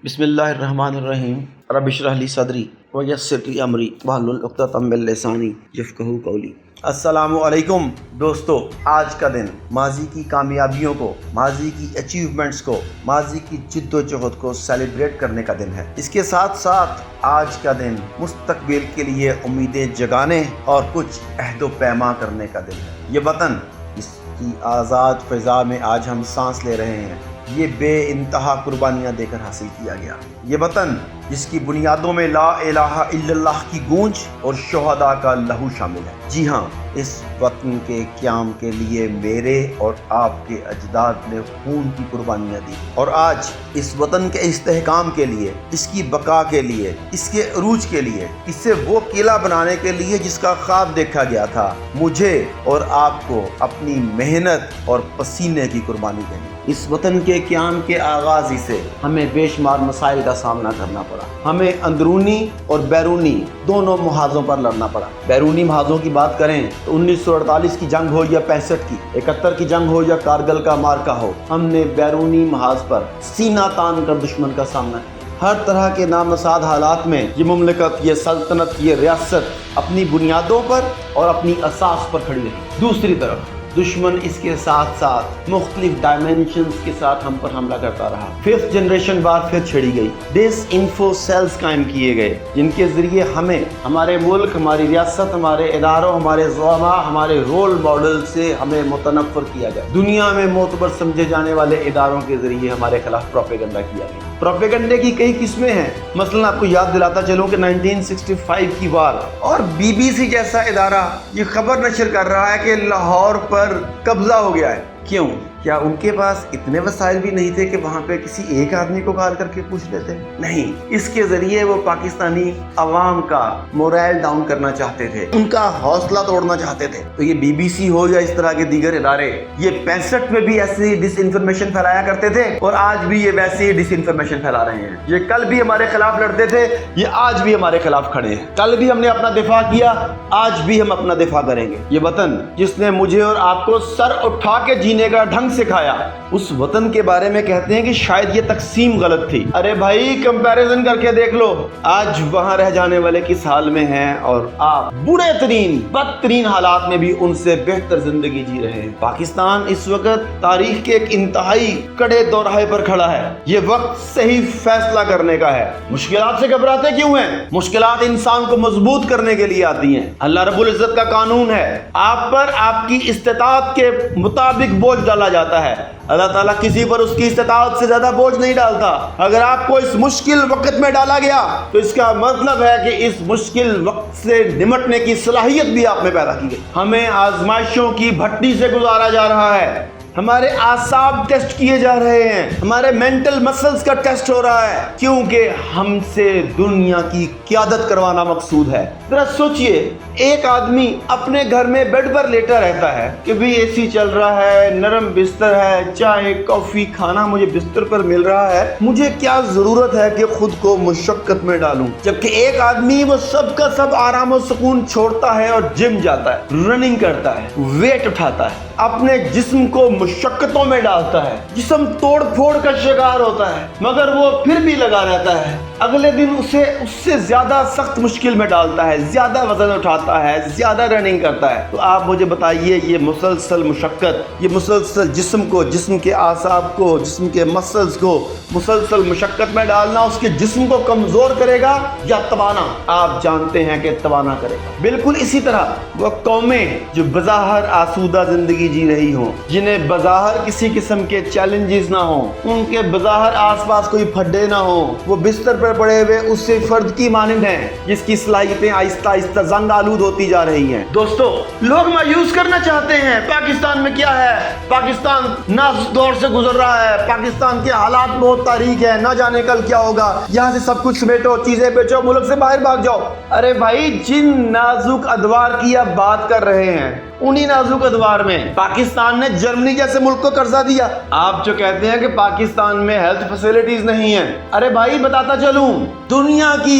بسم اللہ الرحمن الرحیم رب اشرح لی صدری ویسر لی امری واحلل عقدۃ من لسانی یفقہوا قولی۔ السلام علیکم دوستو، آج کا دن ماضی کی کامیابیوں کو، ماضی کی اچیومنٹس کو، ماضی کی جد و جہد کو سیلیبریٹ کرنے کا دن ہے۔ اس کے ساتھ ساتھ آج کا دن مستقبل کے لیے امیدیں جگانے اور کچھ عہد و پیما کرنے کا دن ہے۔ یہ وطن اس کی آزاد فضا میں آج ہم سانس لے رہے ہیں، یہ بے انتہا قربانیاں دے کر حاصل کیا گیا۔ یہ وطن جس کی بنیادوں میں لا الہ الا اللہ کی گونج اور شہداء کا لہو شامل ہے۔ جی ہاں، اس وطن کے قیام کے لیے میرے اور آپ کے اجداد نے خون کی قربانیاں دی، اور آج اس وطن کے استحکام کے لیے، اس کی بقا کے لیے، اس کے عروج کے لیے، اسے وہ قلعہ بنانے کے لیے جس کا خواب دیکھا گیا تھا، مجھے اور آپ کو اپنی محنت اور پسینے کی قربانی دینی۔ اس وطن کے قیام کے آغاز ہی سے ہمیں بے شمار مسائل کا سامنا کرنا پڑا۔ ہمیں اندرونی اور بیرونی دونوں محاذوں پر لڑنا پڑا۔ بیرونی محاذوں کی بات کریں تو 1948 کی جنگ ہو یا 65 کی، 71 کی جنگ ہو یا کارگل کا مارکا ہو، ہم نے بیرونی محاذ پر سینہ تان کر دشمن کا سامنا کیا۔ ہر طرح کے نامساعد حالات میں یہ مملکت، یہ سلطنت، یہ ریاست اپنی بنیادوں پر اور اپنی اساس پر کھڑی رہی۔ دوسری طرف دشمن اس کے ساتھ ساتھ مختلف ڈائمینشنز کے ساتھ ہم پر حملہ کرتا رہا۔ 5th جنریشن وارفیئر چھڑی گئی، ڈس انفو سیلز قائم کیے گئے، جن کے ذریعے ہمیں ہمارے ملک، ہماری ریاست، ہمارے اداروں، ہمارے زعماء، ہمارے رول ماڈل سے ہمیں متنفر کیا گیا۔ دنیا میں معتبر سمجھے جانے والے اداروں کے ذریعے ہمارے خلاف پروپیگنڈا کیا گیا۔ پروپیگنڈے کی کئی قسمیں ہیں، مثلا آپ کو یاد دلاتا چلوں کہ 1965 کی وار اور BBC جیسا ادارہ یہ خبر نشر کر رہا ہے کہ لاہور پر قبضہ ہو گیا ہے۔ کیوں؟ کیا ان کے پاس اتنے وسائل بھی نہیں تھے کہ وہاں پہ کسی ایک آدمی کو کال کر کے پوچھ لیتے؟ نہیں، اس کے ذریعے وہ پاکستانی عوام کا مورائل ڈاؤن کرنا چاہتے تھے، ان کا حوصلہ توڑنا چاہتے تھے۔ تو یہ BBC ہو یا اس طرح کے دیگر ادارے، یہ 65 میں بھی ایسی ڈس انفارمیشن پھیلایا کرتے تھے، اور آج بھی یہ ویسی ڈس انفارمیشن پھیلا رہے ہیں۔ یہ کل بھی ہمارے خلاف لڑتے تھے، یہ آج بھی ہمارے خلاف کھڑے ہیں۔ کل بھی ہم نے اپنا دفاع کیا، آج بھی ہم اپنا دفاع کریں گے۔ یہ وطن جس نے مجھے اور آپ کو سر اٹھا کے جینے کا ڈھنگ سکھایا، اس وطن کے بارے میں کہتے ہیں کہ شاید یہ تقسیم غلط تھی۔ ارے بھائی، کمپیریزن کر کے دیکھ لو، آج وہاں رہ جانے والے کس حال میں ہیں، اور آپ برے ترین، بدترین حالات میں بھی ان سے بہتر زندگی جی رہے ہیں۔ پاکستان اس وقت تاریخ کے ایک انتہائی کڑے دورہے پر کھڑا ہے۔ یہ وقت صحیح فیصلہ کرنے کا ہے۔ مشکلات سے گھبراتے کیوں ہیں؟ مشکلات انسان کو مضبوط کرنے کے لیے آتی ہیں۔ اللہ رب العزت کا قانون ہے، آپ پر آپ کی استطاعت کے مطابق بوجھ ڈالا جاتا ہے۔ اللہ تعالیٰ کسی پر اس کی استطاعت سے زیادہ بوجھ نہیں ڈالتا۔ اگر آپ کو اس مشکل وقت میں ڈالا گیا تو اس کا مطلب ہے کہ اس مشکل وقت سے نمٹنے کی صلاحیت بھی آپ میں پیدا کی گئی۔ ہمیں آزمائشوں کی بھٹی سے گزارا جا رہا ہے، ہمارے اعصاب ٹیسٹ کیے جا رہے ہیں، ہمارے مینٹل مسلز کا ٹیسٹ ہو رہا ہے، کیونکہ ہم سے دنیا کی قیادت کروانا مقصود ہے۔ ذرا سوچئے، ایک آدمی اپنے گھر میں بیڈ پر لیٹا رہتا ہے کہ بھی AC چل رہا ہے، نرم بستر ہے، چائے کافی کھانا مجھے بستر پر مل رہا ہے، مجھے کیا ضرورت ہے کہ خود کو مشقت میں ڈالوں؟ جبکہ ایک آدمی وہ سب کا سب آرام و سکون چھوڑتا ہے اور جم جاتا ہے، رننگ کرتا ہے، ویٹ اٹھاتا ہے، اپنے جسم کو مشقتوں میں ڈالتا ہے، جسم توڑ پھوڑ کا شکار ہوتا ہے، مگر وہ پھر بھی لگا رہتا ہے۔ اگلے دن اسے اس سے زیادہ سخت مشکل میں ڈالتا ہے، زیادہ وزن اٹھاتا ہے، زیادہ رننگ کرتا ہے۔ تو آپ مجھے بتائیے، یہ مسلسل مشقت، یہ مسلسل جسم کو، جسم کے اعصاب کو، جسم کے مسلز کو مسلسل مشقت میں ڈالنا اس کے جسم کو کمزور کرے گا یا توانا؟ آپ جانتے ہیں کہ توانا کرے گا۔ بالکل اسی طرح وہ قومیں جو بظاہر آسودہ زندگی جی رہی ہوں، جنہیں بظاہر کسی قسم کے چیلنجز نہ ہوں، ان کے بظاہر آس پاس کوئی پھڈے نہ ہوں، وہ بستر پر پڑے ہوئے اس سے فرد کی مانند ہیں جس کی صلاحیتیں آہستہ آہستہ زنگ آلود ہوتی جا رہی ہیں۔ دوستو، لوگ مایوس کرنا چاہتے ہیں، پاکستان میں کیا ہے، پاکستان نازک دور سے گزر رہا ہے، پاکستان کے حالات بہت تاریک ہے، نہ جانے کل کیا ہوگا، یہاں سے سب کچھ سمیٹو، چیزیں بیچو، ملک سے باہر بھاگ جاؤ۔ ارے بھائی، جن نازک ادوار کی آپ بات کر رہے ہیں، انہی نازک ادوار میں پاکستان نے جرمنی جیسے ملک کو قرضہ دیا۔ آپ جو کہتے ہیں کہ پاکستان میں ہیلتھ فیسلٹیز نہیں ہیں، ارے بھائی بتاتا چلوں، دنیا کی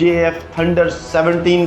JF Thunder 17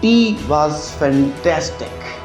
T was fantastic